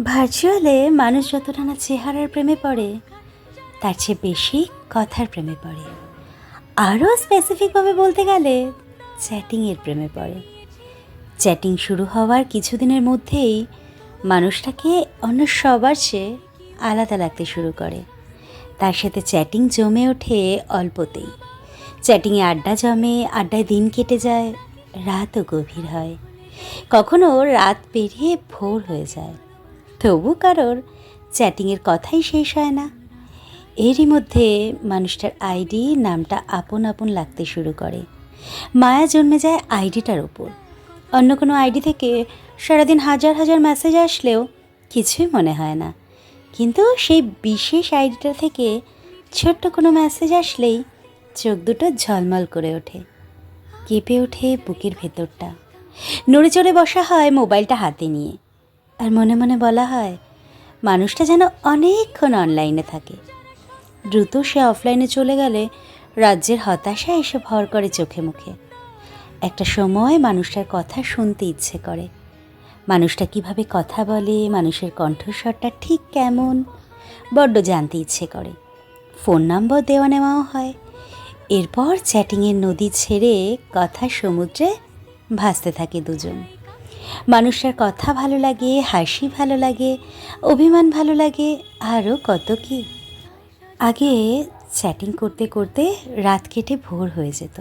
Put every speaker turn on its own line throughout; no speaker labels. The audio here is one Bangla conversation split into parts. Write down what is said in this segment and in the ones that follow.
ভার্চুয়ালে মানুষ যতটা না চেহারার প্রেমে পড়ে, তার চেয়ে বেশি কথার প্রেমে পড়ে। আরও স্পেসিফিকভাবে বলতে গেলে চ্যাটিংয়ের প্রেমে পড়ে। চ্যাটিং শুরু হওয়ার কিছুদিনের মধ্যেই মানুষটাকে অন্য সবার চেয়ে আলাদা লাগতে শুরু করে। তার সাথে চ্যাটিং জমে ওঠে অল্পতেই। চ্যাটিংয়ে আড্ডা জমে, আড্ডায় দিন কেটে যায়, রাতও গভীর হয়। কখনো রাত পেরিয়ে ভোর হয়ে যায়, তবু কারোর চ্যাটিংয়ের কথাই শেষ হয় না। এরই মধ্যে মানুষটার আইডি নামটা আপন আপন লাগতে শুরু করে। মায়া জন্মে যায় আইডিটার ওপর। অন্য কোনো আইডি থেকে সারাদিন হাজার হাজার মেসেজ আসলেও কিছুই মনে হয় না, কিন্তু সেই বিশেষ আইডিটা থেকে ছোট্ট কোনো মেসেজ আসলেই চোখ দুটো ঝলমল করে ওঠে, কেঁপে ওঠে বুকের ভেতরটা। নড়ে চড়ে বসা হয় মোবাইলটা হাতে নিয়ে, আর মনে মনে বলা হয় মানুষটা যেন অনেকক্ষণ অনলাইনে থাকে। দ্রুত সে অফলাইনে চলে গেলে রাজ্যের হতাশা এসে ভর করে চোখে মুখে। একটা সময় মানুষটার কথা শুনতে ইচ্ছে করে, মানুষটা কিভাবে কথা বলে, মানুষের কণ্ঠস্বরটা ঠিক কেমন, বড্ড জানতে ইচ্ছে করে। ফোন নম্বর দেওয়া নেওয়াও হয়। এরপর চ্যাটিংয়ের নদী ছেড়ে কথার সমুদ্রে ভাসতে থাকে দুজন। মানুষটার কথা ভালো লাগে, হাসি ভালো লাগে, অভিমান ভালো লাগে, আরও কত কি। আগে চ্যাটিং করতে করতে রাত কেটে ভোর হয়ে যেত।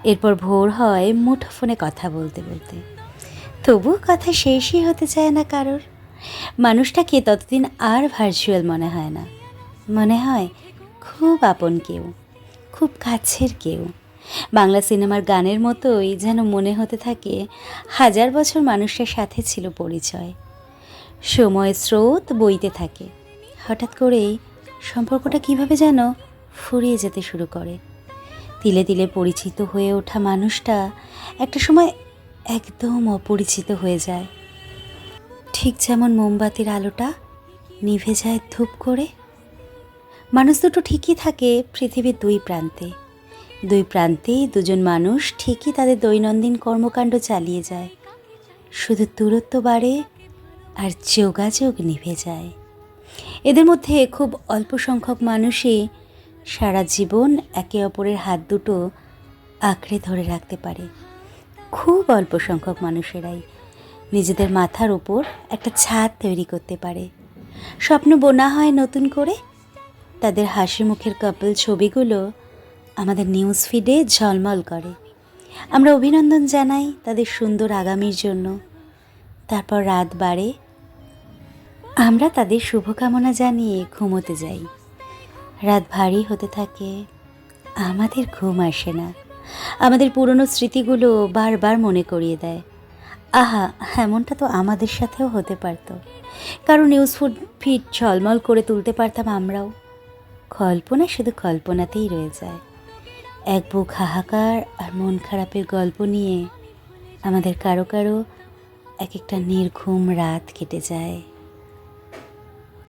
এরপর ভোর হয় মুঠোফোনে কথা বলতে বলতে। তবু কথা শেষই হতে চায় না কারোর। মানুষটাকে ততদিন আর ভার্চুয়াল মনে হয় না, মনে হয় খুব আপন কেউ, খুব কাছের কেউ। বাংলা সিনেমার গানের মতোই যেন মনে হতে থাকে হাজার বছর মানুষটার সাথে ছিল পরিচয়। সময়ের স্রোত বইতে থাকে, হঠাৎ করেই সম্পর্কটা কিভাবে যেন ফুরিয়ে যেতে শুরু করে। তিলে তিলে পরিচিত হয়ে ওঠা মানুষটা একটা সময় একদম অপরিচিত হয়ে যায়। ঠিক যেমন মোমবাতির আলোটা নিভে যায় ধূপ করে। মানুষ দুটো ঠিকই থাকে পৃথিবীর দুই প্রান্তে। দুই প্রান্তেই দুজন মানুষ ঠিকই তাদের দৈনন্দিন কর্মকাণ্ড চালিয়ে যায়, শুধু দূরত্ব বাড়ে আর যোগাযোগ নিভে যায়। এদের মধ্যে খুব অল্প সংখ্যক মানুষই সারা জীবন একে অপরের হাত দুটো আঁকড়ে ধরে রাখতে পারে। খুব অল্প সংখ্যক মানুষেরাই নিজেদের মাথার উপর একটা ছাদ তৈরি করতে পারে। স্বপ্ন বোনা হয় নতুন করে। তাদের হাসি মুখের কাপল ছবিগুলো আমাদের নিউজ ফিডে ঝলমল করে। আমরা অভিনন্দন জানাই তাদের সুন্দর আগামীর জন্য। তারপর রাত বাড়ে, আমরা তাদের শুভকামনা জানিয়ে ঘুমোতে যাই। রাত ভারী হতে থাকে, আমাদের ঘুম আসে না। আমাদের পুরনো স্মৃতিগুলো বারবার মনে করিয়ে দেয়, আহা এমনটা তো আমাদের সাথেও হতে পারত। কারণ নিউজ ফিড ঝলমল করে তুলতে পারতাম আমরাও। কল্পনা শুধু কল্পনাতেই রয়ে যায়। এক বুক হাহাকার আর মন খারাপের গল্প নিয়ে আমাদের কারো কারো এক একটা নির্ঘুম রাত কেটে যায়।